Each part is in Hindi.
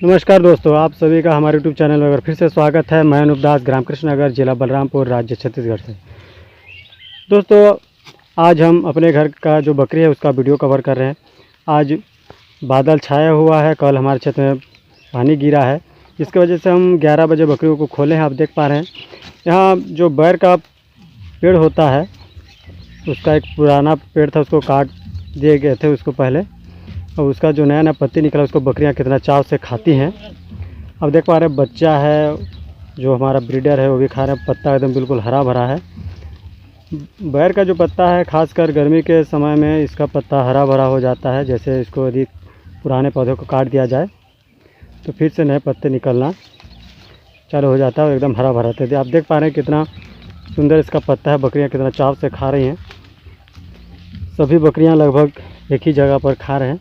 नमस्कार दोस्तों, आप सभी का हमारे यूट्यूब चैनल में फिर से स्वागत है। मैं अनूप दास, ग्राम कृष्णनगर, जिला बलरामपुर, राज्य छत्तीसगढ़ से। दोस्तों, आज हम अपने घर का जो बकरी है उसका वीडियो कवर कर रहे हैं। आज बादल छाया हुआ है, कल हमारे क्षेत्र में पानी गिरा है, जिसकी वजह से हम 11 बजे बकरियों को खोले हैं। आप देख पा रहे हैं यहाँ जो बैर का पेड़ होता है, उसका एक पुराना पेड़ था, उसको काट दिए गए थे उसको पहले, और उसका जो नया नया पत्ती निकला उसको बकरियां कितना चाव से खाती हैं। अब देख पा रहे हैं बच्चा है जो हमारा ब्रीडर है वो भी खा रहे हैं। पत्ता एकदम बिल्कुल हरा भरा है। बैर का जो पत्ता है, खासकर गर्मी के समय में इसका पत्ता हरा भरा हो जाता है। जैसे इसको यदि पुराने पौधों को काट दिया जाए तो फिर से नए पत्ते निकलना चालू हो जाता है और एकदम हरा भरा रहता है। आप देख पा रहे हैं कितना सुंदर इसका पत्ता है। बकरियाँ कितना चाव से खा रही हैं। सभी बकरियाँ लगभग एक ही जगह पर खा रहे हैं।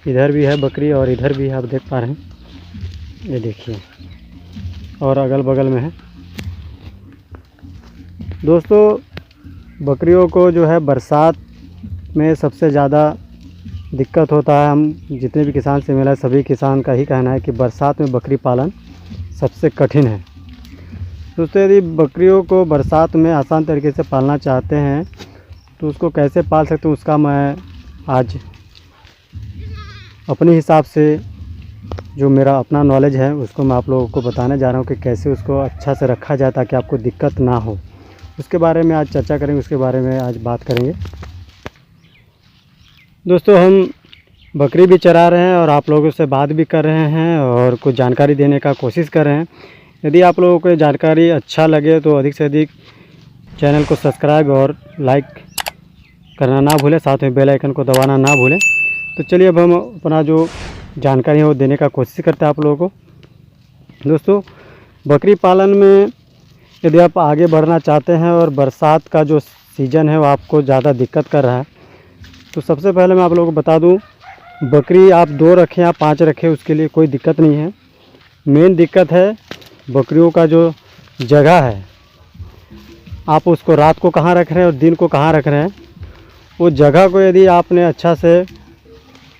इधर भी है बकरी और इधर भी है, आप देख पा रहे हैं, ये देखिए, और अगल बगल में है। दोस्तों, बकरियों को जो है बरसात में सबसे ज़्यादा दिक्कत होता है। हम जितने भी किसान से मिला है सभी किसान का ही कहना है कि बरसात में बकरी पालन सबसे कठिन है। दोस्तों, यदि बकरियों को बरसात में आसान तरीके से पालना चाहते हैं तो उसको कैसे पाल सकते हैं, उसका मैं आज अपने हिसाब से जो मेरा अपना नॉलेज है उसको मैं आप लोगों को बताने जा रहा हूँ कि कैसे उसको अच्छा से रखा जाए ताकि आपको दिक्कत ना हो। उसके बारे में आज चर्चा करेंगे, उसके बारे में आज बात करेंगे। दोस्तों, हम बकरी भी चरा रहे हैं और आप लोगों से बात भी कर रहे हैं और कुछ जानकारी देने का कोशिश कर रहे हैं। यदि आप लोगों को जानकारी अच्छा लगे तो अधिक से अधिक चैनल को सब्सक्राइब और लाइक करना ना भूलें, साथ में बेल आइकन को दबाना ना भूलें। तो चलिए अब हम अपना जो जानकारी है वो देने का कोशिश करते हैं आप लोगों को। दोस्तों, बकरी पालन में यदि आप आगे बढ़ना चाहते हैं और बरसात का जो सीज़न है वो आपको ज़्यादा दिक्कत कर रहा है, तो सबसे पहले मैं आप लोगों को बता दूं, बकरी आप 2 रखें या 5 रखें उसके लिए कोई दिक्कत नहीं है। मेन दिक्कत है बकरियों का जो जगह है, आप उसको रात को कहाँ रख रहे हैं और दिन को कहाँ रख रहे हैं। वो जगह को यदि आपने अच्छा से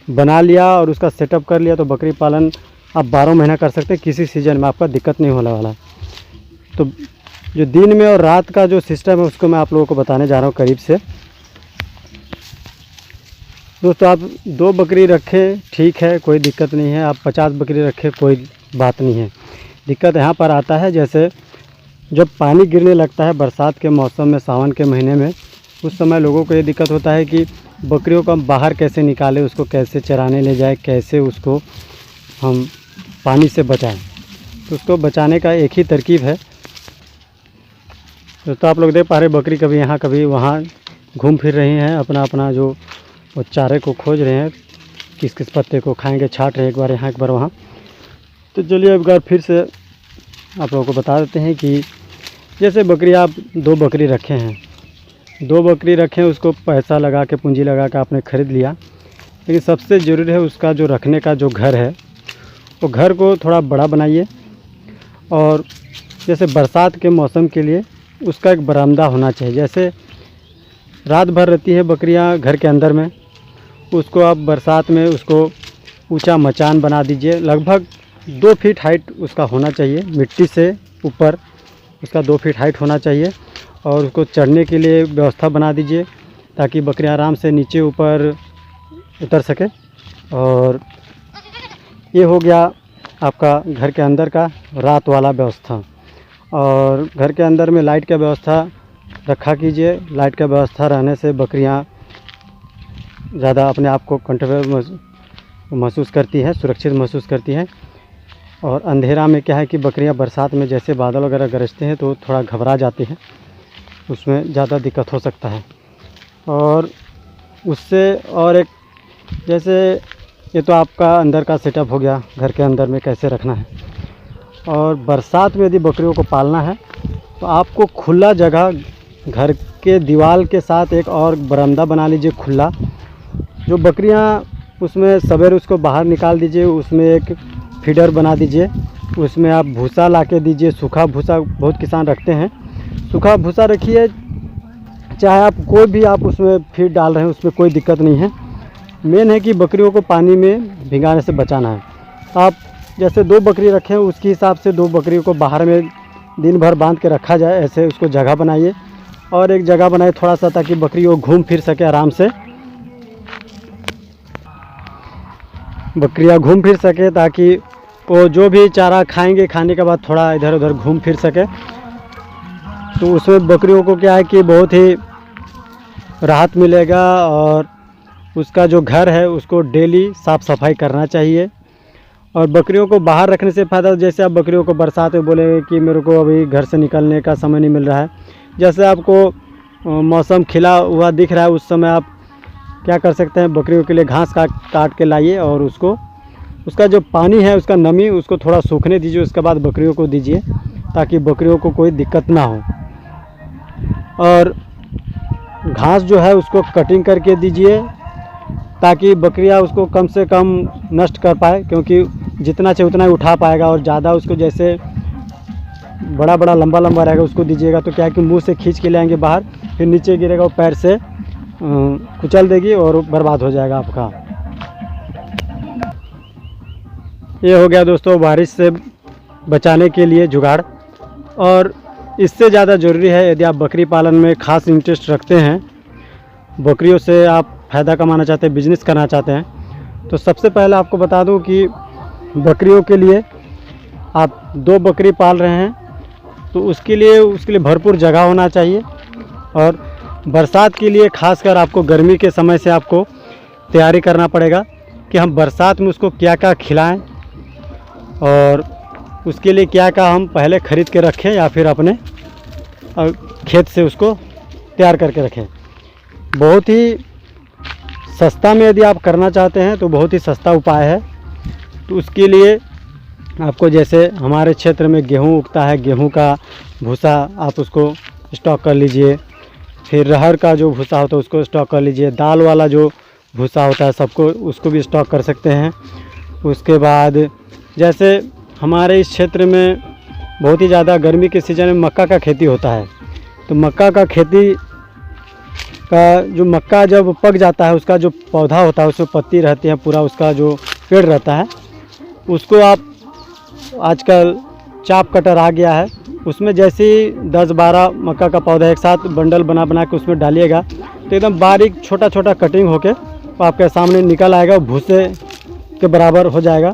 बना लिया और उसका सेटअप कर लिया तो बकरी पालन आप 12 महीना कर सकते हैं। किसी सीज़न में आपका दिक्कत नहीं होने वाला। तो जो दिन में और रात का जो सिस्टम है उसको मैं आप लोगों को बताने जा रहा हूँ करीब से। दोस्तों, आप 2 बकरी रखें ठीक है, कोई दिक्कत नहीं है। आप 50 बकरी रखें कोई बात नहीं है। दिक्कत यहाँ पर आता है जैसे जब पानी गिरने लगता है बरसात के मौसम में, सावन के महीने में, उस समय लोगों को ये दिक्कत होता है कि बकरियों को हम बाहर कैसे निकालें, उसको कैसे चराने ले जाएं, कैसे उसको हम पानी से बचाएं। तो उसको बचाने का एक ही तरकीब है। तो आप लोग देख पा रहे बकरी कभी यहाँ कभी वहाँ घूम फिर रही हैं, अपना अपना जो वो चारे को खोज रहे हैं, किस किस पत्ते को खाएंगे, छाट रहे हैं, एक बार यहाँ एक बार वहाँ। तो चलिए एक बार फिर से आप लोगों को बता देते हैं कि जैसे बकरी आप 2 बकरी रखे हैं, 2 बकरी रखें, उसको पैसा लगा के पूंजी लगा के आपने ख़रीद लिया, लेकिन सबसे ज़रूरी है उसका जो रखने का जो घर है वो घर को थोड़ा बड़ा बनाइए। और जैसे बरसात के मौसम के लिए उसका एक बरामदा होना चाहिए। जैसे रात भर रहती है बकरियां घर के अंदर में, उसको आप बरसात में उसको ऊंचा मचान बना दीजिए। लगभग 2 फीट हाइट उसका होना चाहिए, मिट्टी से ऊपर उसका 2 फीट हाइट होना चाहिए। और उसको चढ़ने के लिए व्यवस्था बना दीजिए ताकि बकरियां आराम से नीचे ऊपर उतर सके। और ये हो गया आपका घर के अंदर का रात वाला व्यवस्था। और घर के अंदर में लाइट का व्यवस्था रखा कीजिए। लाइट का व्यवस्था रहने से बकरियां ज़्यादा अपने आप को कंफर्टेबल महसूस करती है, सुरक्षित महसूस करती हैं। और अंधेरा में क्या है कि बकरियां बरसात में जैसे बादल वगैरह गरजते हैं तो थोड़ा घबरा जाती हैं, उसमें ज़्यादा दिक्कत हो सकता है। और उससे और एक, जैसे ये तो आपका अंदर का सेटअप हो गया, घर के अंदर में कैसे रखना है। और बरसात में यदि बकरियों को पालना है तो आपको खुला जगह, घर के दीवार के साथ एक और बरामदा बना लीजिए खुला। जो बकरियां उसमें सवेरे उसको बाहर निकाल दीजिए, उसमें एक फीडर बना दीजिए, उसमें आप भूसा ला के दीजिए। सूखा भूसा बहुत किसान रखते हैं, सूखा भूसा रखिए, चाहे आप कोई भी आप उसमें फीड डाल रहे हैं उसमें कोई दिक्कत नहीं है। मेन है कि बकरियों को पानी में भिगाने से बचाना है। आप जैसे 2 बकरी रखें उसके हिसाब से 2 बकरियों को बाहर में दिन भर बांध के रखा जाए, ऐसे उसको जगह बनाइए और एक जगह बनाए थोड़ा सा, ताकि बकरी वो घूम फिर सके आराम से, बकरियां घूम फिर सके, ताकि वो जो भी चारा खाएंगे खाने के बाद थोड़ा इधर उधर घूम फिर सके। तो उसमें बकरियों को क्या है कि बहुत ही राहत मिलेगा और उसका जो घर है उसको डेली साफ़ सफाई करना चाहिए। और बकरियों को बाहर रखने से फ़ायदा, जैसे आप बकरियों को बरसात में बोलेंगे कि मेरे को अभी घर से निकलने का समय नहीं मिल रहा है, जैसे आपको मौसम खिला हुआ दिख रहा है उस समय आप क्या कर सकते हैं, बकरियों के लिए घास काट के लाइए और उसका जो पानी है उसका नमी उसको थोड़ा सूखने दीजिए, उसके बाद बकरियों को दीजिए ताकि बकरियों को कोई दिक्कत ना हो। और घास जो है उसको कटिंग करके दीजिए ताकि बकरियां उसको कम से कम नष्ट कर पाए, क्योंकि जितना चाहिए उतना ही उठा पाएगा। और ज़्यादा उसको जैसे बड़ा बड़ा लंबा लंबा रहेगा उसको दीजिएगा तो क्या है कि मुंह से खींच के ले आएंगे बाहर, फिर नीचे गिरेगा, वो पैर से कुचल देगी और बर्बाद हो जाएगा आपका। ये हो गया दोस्तों बारिश से बचाने के लिए जुगाड़। और इससे ज़्यादा ज़रूरी है, यदि आप बकरी पालन में ख़ास इंटरेस्ट रखते हैं, बकरियों से आप फ़ायदा कमाना चाहते हैं, बिजनेस करना चाहते हैं, तो सबसे पहले आपको बता दूं कि बकरियों के लिए आप 2 बकरी पाल रहे हैं तो उसके लिए भरपूर जगह होना चाहिए। और बरसात के लिए खासकर आपको गर्मी के समय से आपको तैयारी करना पड़ेगा कि हम बरसात में उसको क्या क्या खिलाएं और उसके लिए क्या क्या हम पहले ख़रीद के रखें या फिर अपने खेत से उसको तैयार करके रखें। बहुत ही सस्ता में यदि आप करना चाहते हैं तो बहुत ही सस्ता उपाय है। तो उसके लिए आपको, जैसे हमारे क्षेत्र में गेहूँ उगता है, गेहूँ का भूसा आप उसको स्टॉक कर लीजिए, फिर अरहर का जो भूसा होता है उसको स्टॉक कर लीजिए, दाल वाला जो भूसा होता है सबको उसको भी स्टॉक कर सकते हैं। उसके बाद जैसे हमारे इस क्षेत्र में बहुत ही ज़्यादा गर्मी के सीज़न में मक्का का खेती होता है, तो मक्का का खेती का जो मक्का जब पक जाता है उसका जो पौधा होता है उसमें पत्ती रहती है, पूरा उसका जो पेड़ रहता है उसको आप, आजकल चाप कटर आ गया है, उसमें जैसे ही 10-12 मक्का का पौधा एक साथ बंडल बना के उसमें डालिएगा तो एकदम बारीक छोटा छोटा कटिंग होके आपके सामने निकल आएगा, भूसे के बराबर हो जाएगा।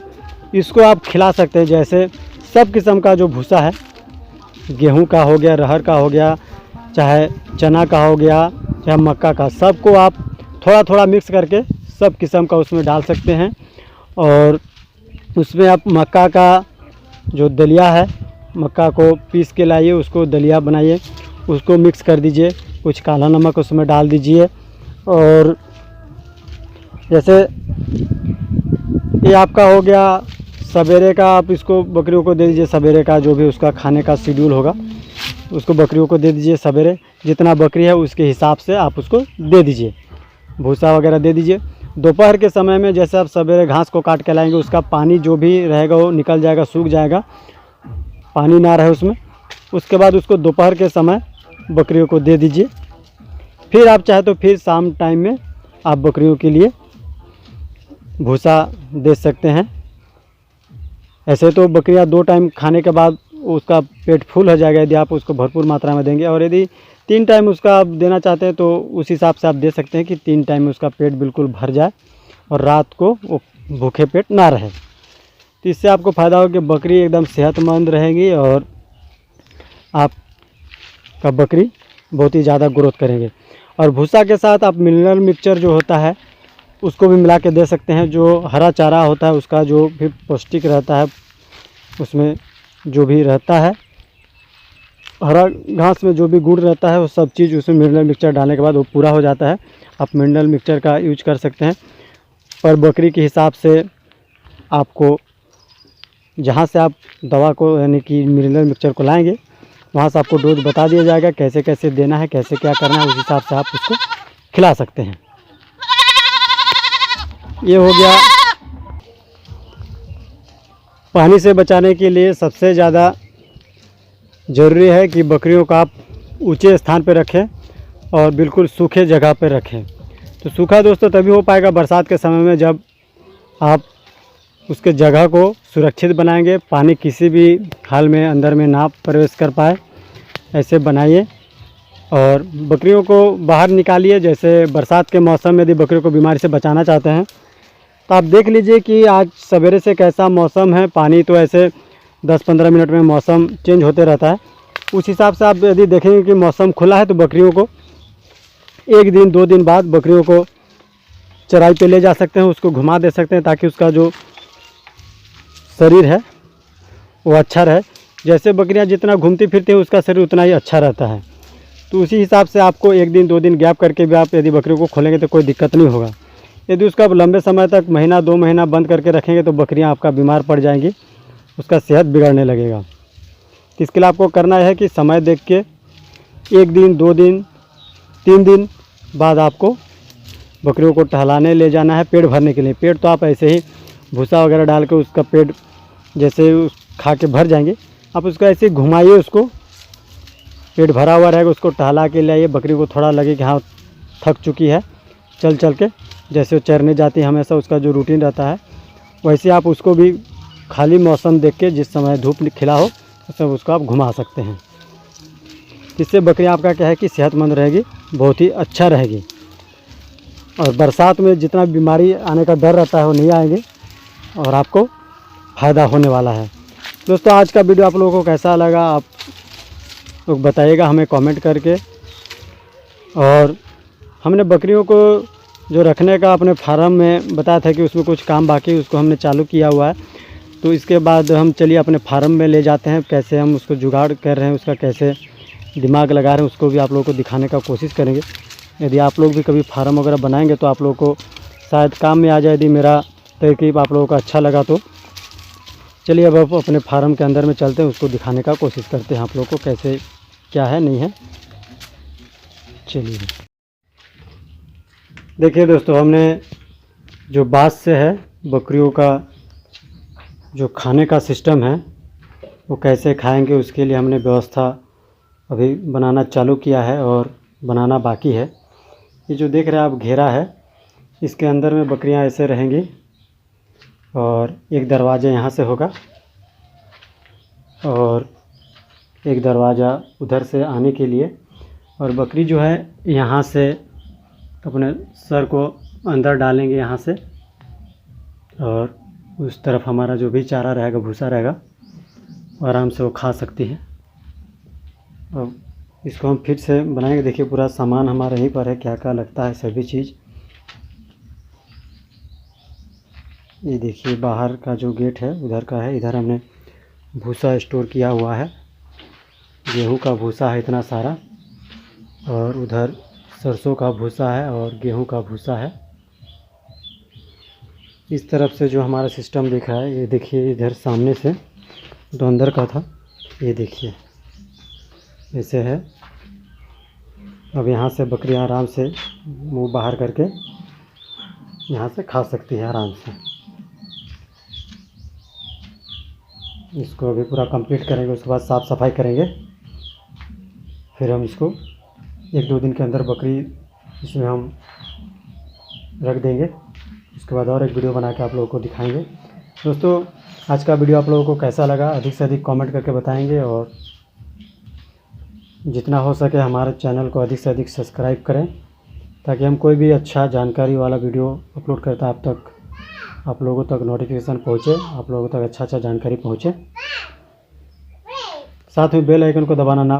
इसको आप खिला सकते हैं। जैसे सब किस्म का जो भूसा है, गेहूं का हो गया, अरहर का हो गया, चाहे चना का हो गया, चाहे मक्का का, सबको आप थोड़ा थोड़ा मिक्स करके सब किस्म का उसमें डाल सकते हैं। और उसमें आप मक्का का जो दलिया है, मक्का को पीस के लाइए, उसको दलिया बनाइए, उसको मिक्स कर दीजिए, कुछ काला नमक उसमें डाल दीजिए। और जैसे ये आपका हो गया सवेरे का, आप इसको बकरियों को दे दीजिए, सवेरे का जो भी उसका खाने का शेड्यूल होगा उसको बकरियों को दे दीजिए। सवेरे जितना बकरी है उसके हिसाब से आप उसको दे दीजिए, भूसा वगैरह दे दीजिए। दोपहर के समय में जैसे आप सवेरे घास को काट के लाएंगे उसका पानी जो भी रहेगा वो निकल जाएगा, सूख जाएगा, पानी ना रहे उसमें। उसके बाद उसको दोपहर के समय बकरियों को दे दीजिए। फिर आप चाहे तो फिर शाम टाइम में आप बकरियों के लिए भूसा दे सकते हैं। ऐसे तो बकरियां 2 टाइम खाने के बाद उसका पेट फुल हो जाएगा यदि आप उसको भरपूर मात्रा में देंगे। और यदि 3 टाइम उसका आप देना चाहते हैं तो उस हिसाब से आप दे सकते हैं कि 3 टाइम में उसका पेट बिल्कुल भर जाए और रात को वो भूखे पेट ना रहे। तो इससे आपको फ़ायदा होगा कि बकरी एकदम सेहतमंद रहेगी और आपका बकरी बहुत ही ज़्यादा ग्रोथ करेंगे। और भूसा के साथ आप मिनरल मिक्सचर जो होता है उसको भी मिला के दे सकते हैं। जो हरा चारा होता है उसका जो भी पौष्टिक रहता है, उसमें जो भी रहता है, हरा घास में जो भी गुड़ रहता है वो सब चीज़ उसमें मिनरल मिक्सचर डालने के बाद वो पूरा हो जाता है। आप मिनरल मिक्सचर का यूज कर सकते हैं। पर बकरी के हिसाब से आपको जहाँ से आप दवा को यानी कि मिनरल मिक्सचर को लाएंगे वहाँ से आपको डोज बता दिया जाएगा, कैसे कैसे देना है, कैसे क्या करना है, उस हिसाब से आप उसको खिला सकते हैं। ये हो गया। पानी से बचाने के लिए सबसे ज़्यादा ज़रूरी है कि बकरियों को आप ऊंचे स्थान पर रखें और बिल्कुल सूखे जगह पर रखें, तो सूखा दोस्तों तभी हो पाएगा बरसात के समय में, जब आप उसके जगह को सुरक्षित बनाएंगे, पानी किसी भी हाल में अंदर में ना प्रवेश कर पाए, ऐसे बनाइए। और बकरियों को बाहर निकालिए। जैसे बरसात के मौसम में यदि बकरियों को बीमारी से बचाना चाहते हैं तो आप देख लीजिए कि आज सवेरे से कैसा मौसम है। पानी तो ऐसे 10-15 मिनट में मौसम चेंज होते रहता है। उस हिसाब से आप यदि देखेंगे कि मौसम खुला है तो बकरियों को 1 दिन 2 दिन बाद बकरियों को चराई पे ले जा सकते हैं, उसको घुमा दे सकते हैं, ताकि उसका जो शरीर है वो अच्छा रहे। जैसे बकरियां जितना घूमती फिरती हैं उसका शरीर उतना ही अच्छा रहता है। तो उसी हिसाब से आपको 1 दिन 2 दिन गैप करके भी आप यदि बकरियों को खोलेंगे तो कोई दिक्कत नहीं होगा। यदि उसका आप लंबे समय तक महीना 2 महीना बंद करके रखेंगे तो बकरियां आपका बीमार पड़ जाएंगी, उसका सेहत बिगड़ने लगेगा। तो इसके लिए आपको करना है कि समय देख के 1 दिन 2 दिन 3 दिन बाद आपको बकरियों को टहलाने ले जाना है, पेट भरने के लिए। पेट तो आप ऐसे ही भूसा वगैरह डाल के उसका पेट जैसे खा के भर जाएंगे, आप उसको ऐसे ही घुमाइए, उसको पेट भरा हुआ रहेगा, उसको टहला के ले आइए। बकरी को थोड़ा लगे कि हाँ थक चुकी है चल चल के, जैसे वो चरने जाती है हमेशा उसका जो रूटीन रहता है, वैसे आप उसको भी खाली मौसम देख के जिस समय धूप खिला हो उस समय उसको आप घुमा सकते हैं। इससे बकरी आपका क्या है कि सेहतमंद रहेगी, बहुत ही अच्छा रहेगी। और बरसात में जितना बीमारी आने का डर रहता है वो नहीं आएंगे और आपको फ़ायदा होने वाला है। दोस्तों आज का वीडियो आप लोगों को कैसा लगा आप लोग बताइएगा हमें कमेंट करके। और हमने बकरियों को जो रखने का अपने फार्म में बताया था कि उसमें कुछ काम बाकी उसको हमने चालू किया हुआ है। तो इसके बाद हम चलिए अपने फार्म में ले जाते हैं, कैसे हम उसको जुगाड़ कर रहे हैं, उसका कैसे दिमाग लगा रहे हैं, उसको भी आप लोगों को दिखाने का कोशिश करेंगे। यदि आप लोग भी कभी फार्म वगैरह बनाएंगे तो आप लोगों को शायद काम में आ जाए। यदि मेरा तरकीब आप लोगों को अच्छा लगा तो चलिए अब आप अपने फार्म के अंदर में चलते हैं, उसको दिखाने का कोशिश करते हैं आप लोगों को कैसे क्या है नहीं है। चलिए देखिए दोस्तों, हमने जो बांस से है बकरियों का जो खाने का सिस्टम है वो कैसे खाएंगे उसके लिए हमने व्यवस्था अभी बनाना चालू किया है और बनाना बाकी है। ये जो देख रहे हैं आप घेरा है, इसके अंदर में बकरियां ऐसे रहेंगी और एक दरवाज़ा यहाँ से होगा और एक दरवाज़ा उधर से आने के लिए। और बकरी जो है यहाँ से अपने सर को अंदर डालेंगे यहाँ से, और उस तरफ हमारा जो भी चारा रहेगा भूसा रहेगा आराम से वो खा सकती है। अब इसको हम फिर से बनाएंगे। देखिए पूरा सामान हमारा यहीं पर है, क्या क्या लगता है सभी चीज़। ये देखिए बाहर का जो गेट है उधर का है, इधर हमने भूसा स्टोर किया हुआ है, गेहूं का भूसा है इतना सारा, और उधर सरसों का भूसा है और गेहूं का भूसा है। इस तरफ से जो हमारा सिस्टम दिख रहा है, ये देखिए इधर सामने से तो अंदर का था, ये देखिए ऐसे है। अब यहाँ से बकरियाँ आराम से मुंह बाहर करके यहाँ से खा सकती है आराम से। इसको अभी पूरा कंप्लीट करेंगे, उसके बाद साफ़ सफाई करेंगे, फिर हम इसको 1-2 दिन के अंदर बकरी इसमें हम रख देंगे। उसके बाद और एक वीडियो बना के आप लोगों को दिखाएंगे। दोस्तों आज का वीडियो आप लोगों को कैसा लगा अधिक से अधिक कमेंट करके बताएंगे, और जितना हो सके हमारे चैनल को अधिक से अधिक सब्सक्राइब करें, ताकि हम कोई भी अच्छा जानकारी वाला वीडियो अपलोड करता है आप लोगों तक नोटिफिकेशन पहुँचे, आप लोगों तक अच्छा जानकारी पहुँचे। साथ में बेल आइकन को दबाना ना